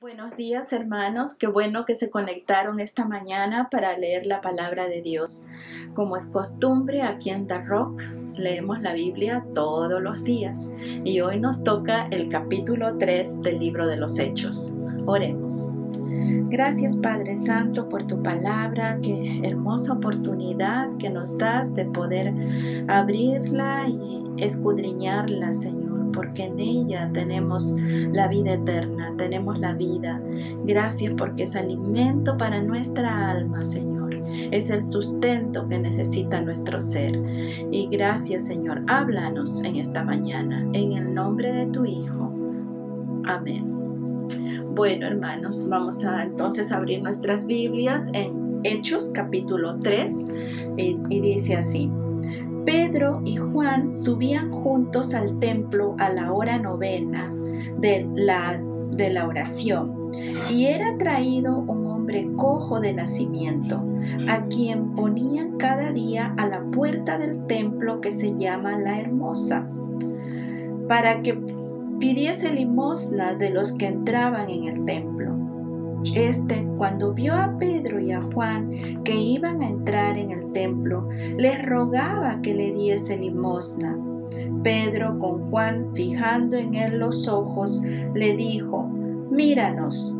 Buenos días, hermanos. Qué bueno que se conectaron esta mañana para leer la palabra de Dios. Como es costumbre, aquí en The Rock leemos la Biblia todos los días y hoy nos toca el capítulo 3 del libro de los Hechos. Oremos. Gracias, Padre Santo, por tu palabra. Qué hermosa oportunidad que nos das de poder abrirla y escudriñarla, Señor, porque en ella tenemos la vida eterna, tenemos la vida. Gracias porque es alimento para nuestra alma, Señor. Es el sustento que necesita nuestro ser. Y gracias, Señor. Háblanos en esta mañana, en el nombre de tu Hijo. Amén. Bueno, hermanos, vamos a entonces abrir nuestras Biblias en Hechos capítulo 3 y dice así: Pedro y Juan subían juntos al templo a la hora novena de la oración, y era traído un hombre cojo de nacimiento, a quien ponían cada día a la puerta del templo que se llama La Hermosa, para que pidiese limosna de los que entraban en el templo. Cuando vio a Pedro y a Juan que iban a entrar en el templo, les rogaba que le diese limosna. Pedro, con Juan fijando en él los ojos, le dijo: «Míranos».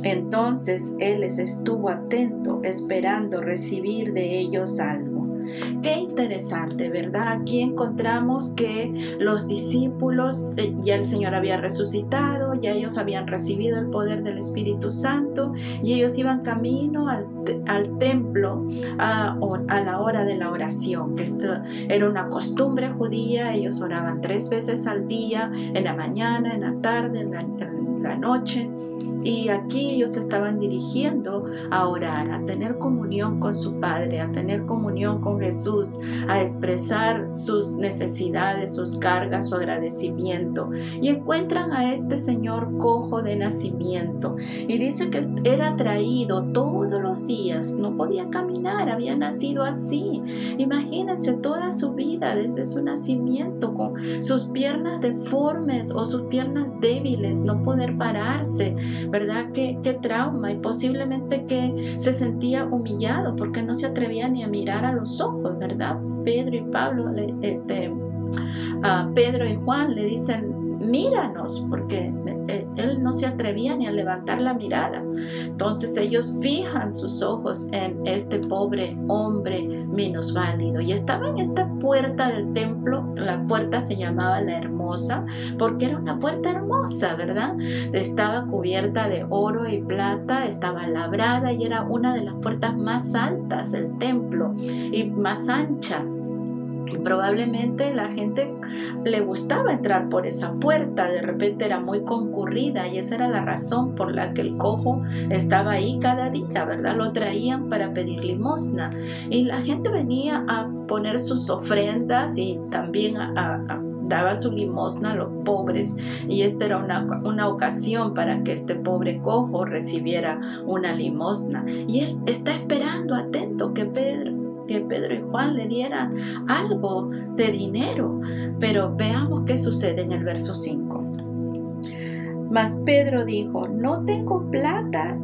Entonces él les estuvo atento, esperando recibir de ellos algo. Qué interesante, ¿verdad? Aquí encontramos que los discípulos, ya el Señor había resucitado, ya ellos habían recibido el poder del Espíritu Santo y ellos iban camino al templo a la hora de la oración, que esto era una costumbre judía. Ellos oraban 3 veces al día, en la mañana, en la tarde, en la noche. Y aquí ellos se estaban dirigiendo a orar, a tener comunión con su Padre, a tener comunión con Jesús, a expresar sus necesidades, sus cargas, su agradecimiento. Y encuentran a este señor cojo de nacimiento. Y dice que era traído todos los días, no podía caminar, había nacido así. Imagínense toda su vida desde su nacimiento, con sus piernas deformes o sus piernas débiles, no poder pararse, ¿verdad? Qué trauma, y posiblemente que se sentía humillado porque no se atrevía ni a mirar a los ojos, ¿verdad? Pedro y Juan le dicen: «Míranos», porque él no se atrevía ni a levantar la mirada. Entonces ellos fijan sus ojos en este pobre hombre minusválido, y estaba en esta puerta del templo. La puerta se llamaba La Hermosa porque era una puerta hermosa, ¿verdad? Estaba cubierta de oro y plata, estaba labrada y era una de las puertas más altas del templo y más ancha. Y probablemente la gente le gustaba entrar por esa puerta. De repente era muy concurrida y esa era la razón por la que el cojo estaba ahí cada día, ¿verdad? Lo traían para pedir limosna y la gente venía a poner sus ofrendas y también daba su limosna a los pobres, y esta era una ocasión para que este pobre cojo recibiera una limosna. Y él está esperando atento que Pedro y Juan le dieran algo de dinero. Pero veamos qué sucede en el verso 5. Mas Pedro dijo: «No tengo plata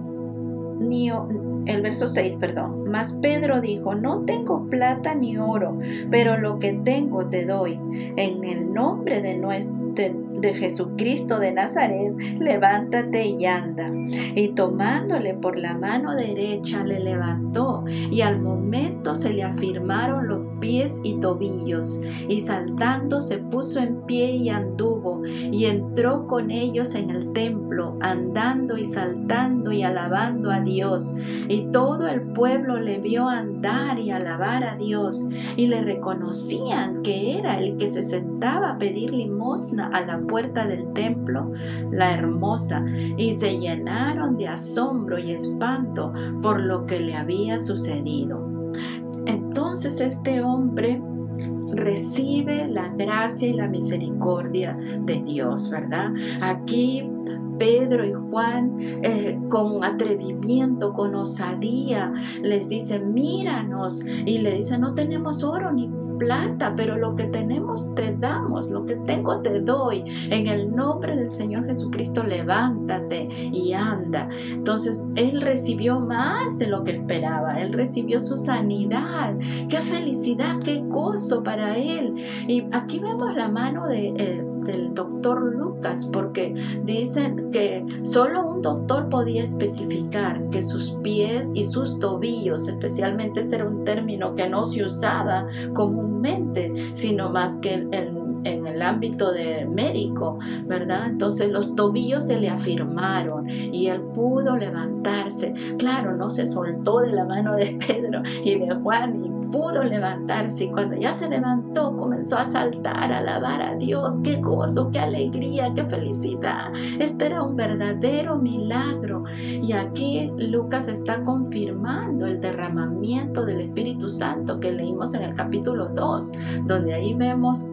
ni el verso 6, perdón. Mas Pedro dijo: «No tengo plata ni oro, pero lo que tengo te doy. En el nombre de Jesucristo de Nazaret, levántate y anda». Y tomándole por la mano derecha le levantó, y al momento se le afirmaron los pies y tobillos, y saltando se puso en pie y anduvo, y entró con ellos en el templo, andando y saltando y alabando a Dios. Y todo el pueblo le vio andar y alabar a Dios, y le reconocían que era el que se sentaba a pedir limosna a la puerta del templo, La Hermosa, y se llenaron de asombro y espanto por lo que le había sucedido. Entonces este hombre recibe la gracia y la misericordia de Dios, ¿verdad? Aquí Pedro y Juan, con atrevimiento, con osadía, les dicen: «Míranos», y le dicen: «No tenemos oro ni plata, pero lo que tenemos te damos, lo que tengo te doy. En el nombre del Señor Jesucristo, levántate y anda. Entonces, él recibió más de lo que esperaba. Él recibió su sanidad. ¡Qué felicidad, qué gozo para él! Y aquí vemos la mano del doctor Lucas, porque dicen que solo un doctor podía especificar que sus pies y sus tobillos, especialmente este era un término que no se usaba comúnmente, sino más que en el ámbito de médico, ¿verdad? Entonces los tobillos se le afirmaron y él pudo levantarse. Claro, no se soltó de la mano de Pedro y de Juan y pudo levantarse, y cuando ya se levantó comenzó a saltar, a alabar a Dios. ¡Qué gozo, qué alegría, qué felicidad! Este era un verdadero milagro. Y aquí Lucas está confirmando el derramamiento del Espíritu Santo que leímos en el capítulo 2, donde ahí vemos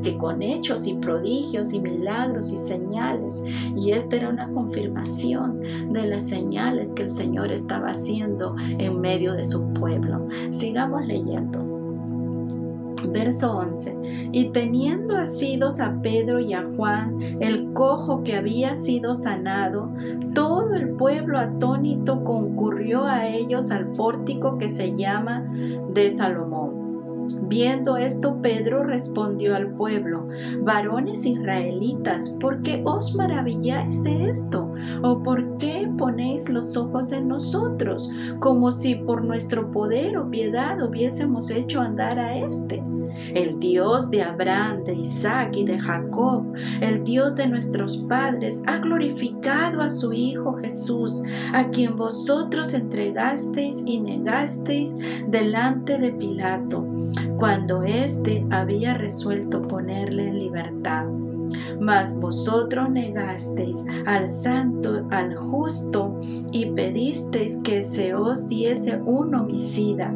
que con hechos y prodigios y milagros y señales, y esta era una confirmación de las señales que el Señor estaba haciendo en medio de su pueblo. Sigamos leyendo. Verso 11. Y teniendo asidos a Pedro y a Juan, el cojo que había sido sanado, todo el pueblo atónito concurrió a ellos al pórtico que se llama de Salomón. Viendo esto, Pedro respondió al pueblo: varones israelitas, ¿por qué os maravilláis de esto? ¿O por qué ponéis los ojos en nosotros, como si por nuestro poder o piedad hubiésemos hecho andar a este? El Dios de Abraham, de Isaac y de Jacob, el Dios de nuestros padres, ha glorificado a su Hijo Jesús, a quien vosotros entregasteis y negasteis delante de Pilato, cuando éste había resuelto ponerle en libertad. Mas vosotros negasteis al santo, al justo, y pedisteis que se os diese un homicida,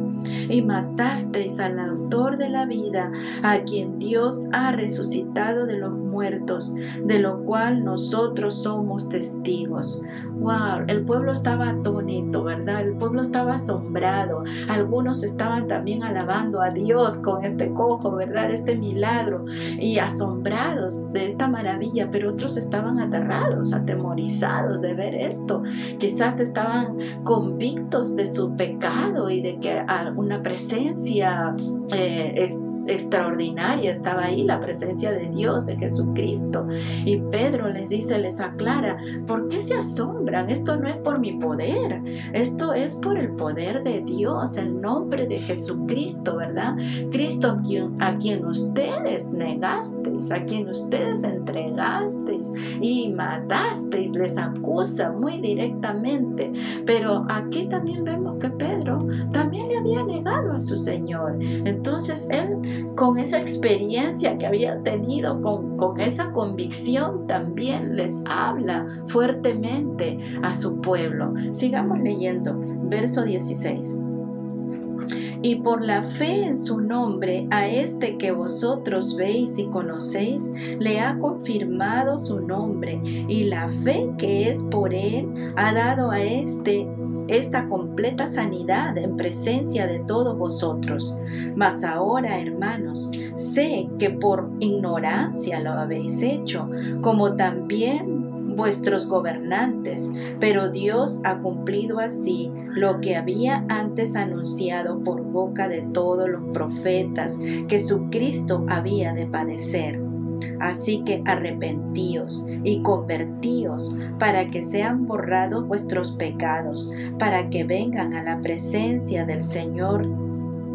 y matasteis al autor de la vida, a quien Dios ha resucitado de los muertos, de lo cual nosotros somos testigos. Wow, el pueblo estaba atónito, ¿verdad? El pueblo estaba asombrado. Algunos estaban también alabando a Dios con este cojo, ¿verdad? Este milagro, y asombrados de esta maravilla, pero otros estaban aterrados, atemorizados de ver esto. Quizás estaban convictos de su pecado y de que una presencia extraordinaria estaba ahí, la presencia de Dios, de Jesucristo. Y Pedro les dice, les aclara: ¿por qué se asombran? Esto no es por mi poder, esto es por el poder de Dios, el nombre de Jesucristo, ¿verdad? Cristo a quien ustedes negasteis, a quien ustedes entregasteis y matasteis, les acusa muy directamente. Pero aquí también vemos que Pedro también le había negado a su Señor. Entonces él, con esa experiencia que había tenido, con esa convicción, también les habla fuertemente a su pueblo. Sigamos leyendo, verso 16. Y por la fe en su nombre, a este que vosotros veis y conocéis, le ha confirmado su nombre, y la fe que es por él ha dado a esta completa sanidad en presencia de todos vosotros. Mas ahora, hermanos, sé que por ignorancia lo habéis hecho, como también vuestros gobernantes, pero Dios ha cumplido así lo que había antes anunciado por boca de todos los profetas, que su Cristo había de padecer. Así que arrepentíos y convertíos para que sean borrados vuestros pecados, para que vengan a la presencia del Señor,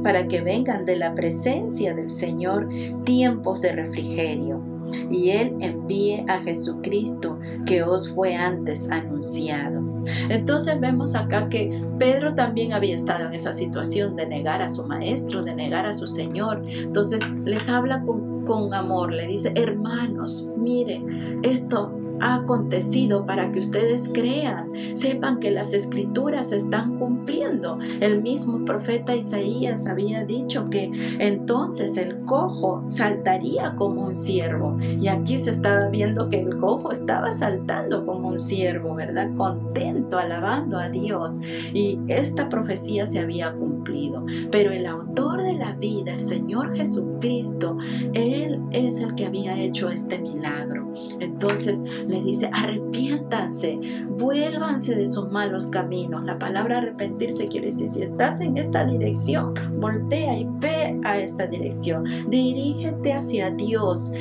para que vengan de la presencia del Señor tiempos de refrigerio, y Él envíe a Jesucristo, que os fue antes anunciado. Entonces vemos acá que Pedro también había estado en esa situación de negar a su maestro, de negar a su Señor. Entonces les habla con amor, le dice: hermanos, miren, esto ha acontecido para que ustedes crean, sepan que las escrituras se están cumpliendo. El mismo profeta Isaías había dicho que entonces el cojo saltaría como un ciervo, y aquí se estaba viendo que el cojo estaba saltando como un ciervo, ¿verdad? Contento, alabando a Dios, y esta profecía se había cumplido. Pero el autor de la vida, el Señor Jesucristo, Él es el que había hecho este milagro. Entonces les dice: arrepiéntanse, vuélvanse de sus malos caminos. La palabra arrepentirse quiere decir, si estás en esta dirección, voltea y ve a esta dirección, dirígete hacia Dios,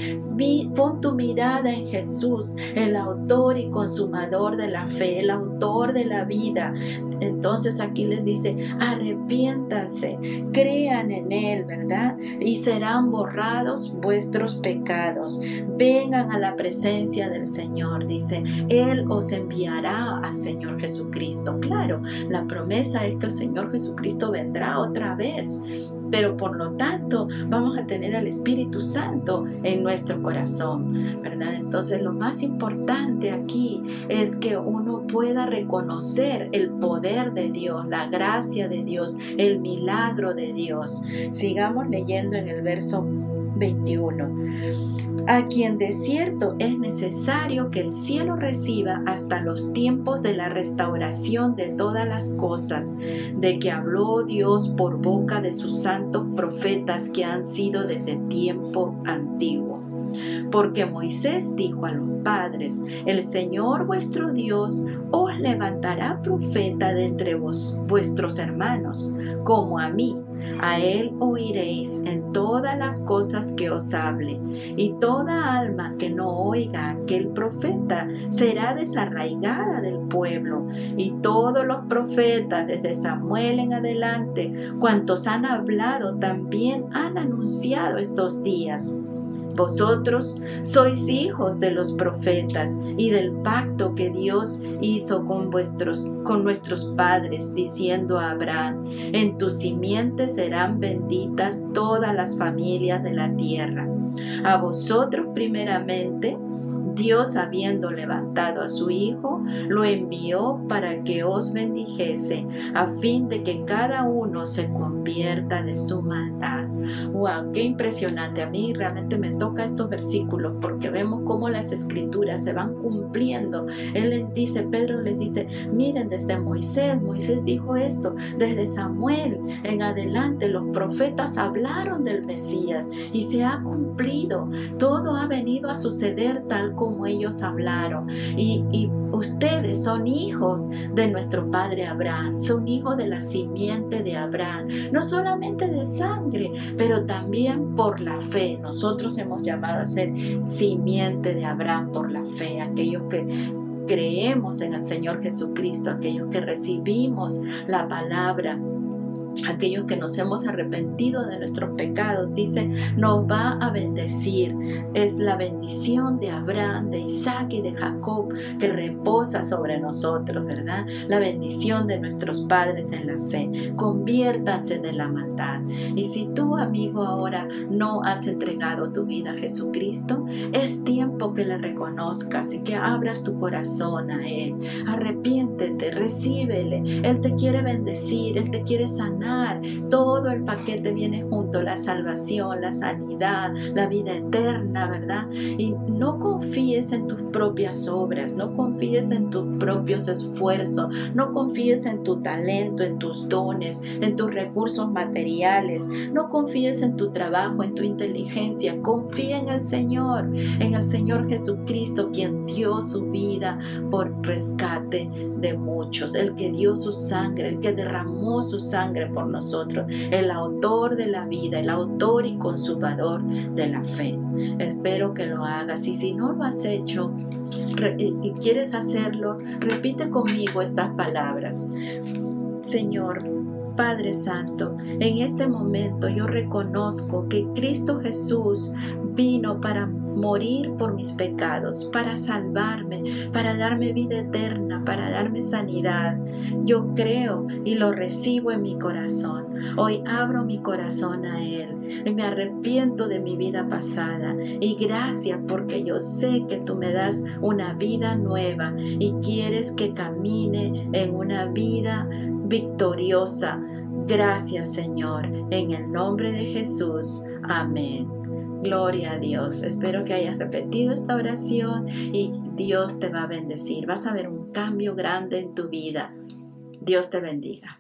pon tu mirada en Jesús, el autor y consumador de la fe, el autor de la vida. Entonces aquí les dice: arrepiéntanse, crean en Él, ¿verdad? Y serán borrados vuestros pecados. Vengan a la presencia del Señor, dice, Él os enviará al Señor Jesucristo. Claro, la promesa es que el Señor Jesucristo vendrá otra vez, pero por lo tanto vamos a tener al Espíritu Santo en nuestro corazón, ¿verdad? Entonces lo más importante aquí es que uno pueda reconocer el poder de Dios, la gracia de Dios, el milagro de Dios. Sigamos leyendo en el verso 21. A quien de cierto es necesario que el cielo reciba hasta los tiempos de la restauración de todas las cosas, de que habló Dios por boca de sus santos profetas que han sido desde tiempo antiguo. Porque Moisés dijo a los padres: el Señor vuestro Dios os levantará profeta de entre vuestros hermanos, como a mí. A él oiréis en todas las cosas que os hable, y toda alma que no oiga a aquel profeta será desarraigada del pueblo. Y todos los profetas, desde Samuel en adelante, cuantos han hablado, también han anunciado estos días. Vosotros sois hijos de los profetas y del pacto que Dios hizo con nuestros padres, diciendo a Abraham: en tu simiente serán benditas todas las familias de la tierra. A vosotros primeramente, Dios, habiendo levantado a su Hijo, lo envió para que os bendijese, a fin de que cada uno se convierta de su maldad. ¡Wow! ¡Qué impresionante! A mí realmente me toca estos versículos porque vemos cómo las escrituras se van cumpliendo. Él les dice, Pedro les dice: miren, desde Moisés dijo esto, desde Samuel en adelante los profetas hablaron del Mesías y se ha cumplido. Todo ha venido a suceder tal como ellos hablaron, y ustedes son hijos de nuestro padre Abraham, son hijos de la simiente de Abraham, no solamente de sangre, pero también por la fe. Nosotros hemos llamado a ser simiente de Abraham por la fe, aquellos que creemos en el Señor Jesucristo, aquellos que recibimos la palabra, aquellos que nos hemos arrepentido de nuestros pecados. Dice, nos va a bendecir. Es la bendición de Abraham, de Isaac y de Jacob que reposa sobre nosotros, ¿verdad? La bendición de nuestros padres en la fe. Conviértanse de la maldad. Y si tú, amigo, ahora no has entregado tu vida a Jesucristo, es tiempo que le reconozcas y que abras tu corazón a Él. Arrepiéntete, recíbele. Él te quiere bendecir, Él te quiere sanar. Todo el paquete viene junto: la salvación, la sanidad, la vida eterna, ¿verdad? Y no confíes en tus propias obras, no confíes en tus propios esfuerzos, no confíes en tu talento, en tus dones, en tus recursos materiales, no confíes en tu trabajo, en tu inteligencia. Confía en el Señor Jesucristo, quien dio su vida por rescate de muchos, el que dio su sangre, el que derramó su sangre por nosotros, el autor de la vida, el autor y consumador de la fe. Espero que lo hagas, y si no lo has hecho y quieres hacerlo, repite conmigo estas palabras: Señor, Padre Santo, en este momento yo reconozco que Cristo Jesús vino para morir por mis pecados, para salvarme, para darme vida eterna, para darme sanidad. Yo creo y lo recibo en mi corazón. Hoy abro mi corazón a Él y me arrepiento de mi vida pasada. Y gracias porque yo sé que tú me das una vida nueva y quieres que camine en una vida victoriosa. Gracias, Señor, en el nombre de Jesús. Amén. Gloria a Dios. Espero que hayas repetido esta oración y Dios te va a bendecir. Vas a ver un cambio grande en tu vida. Dios te bendiga.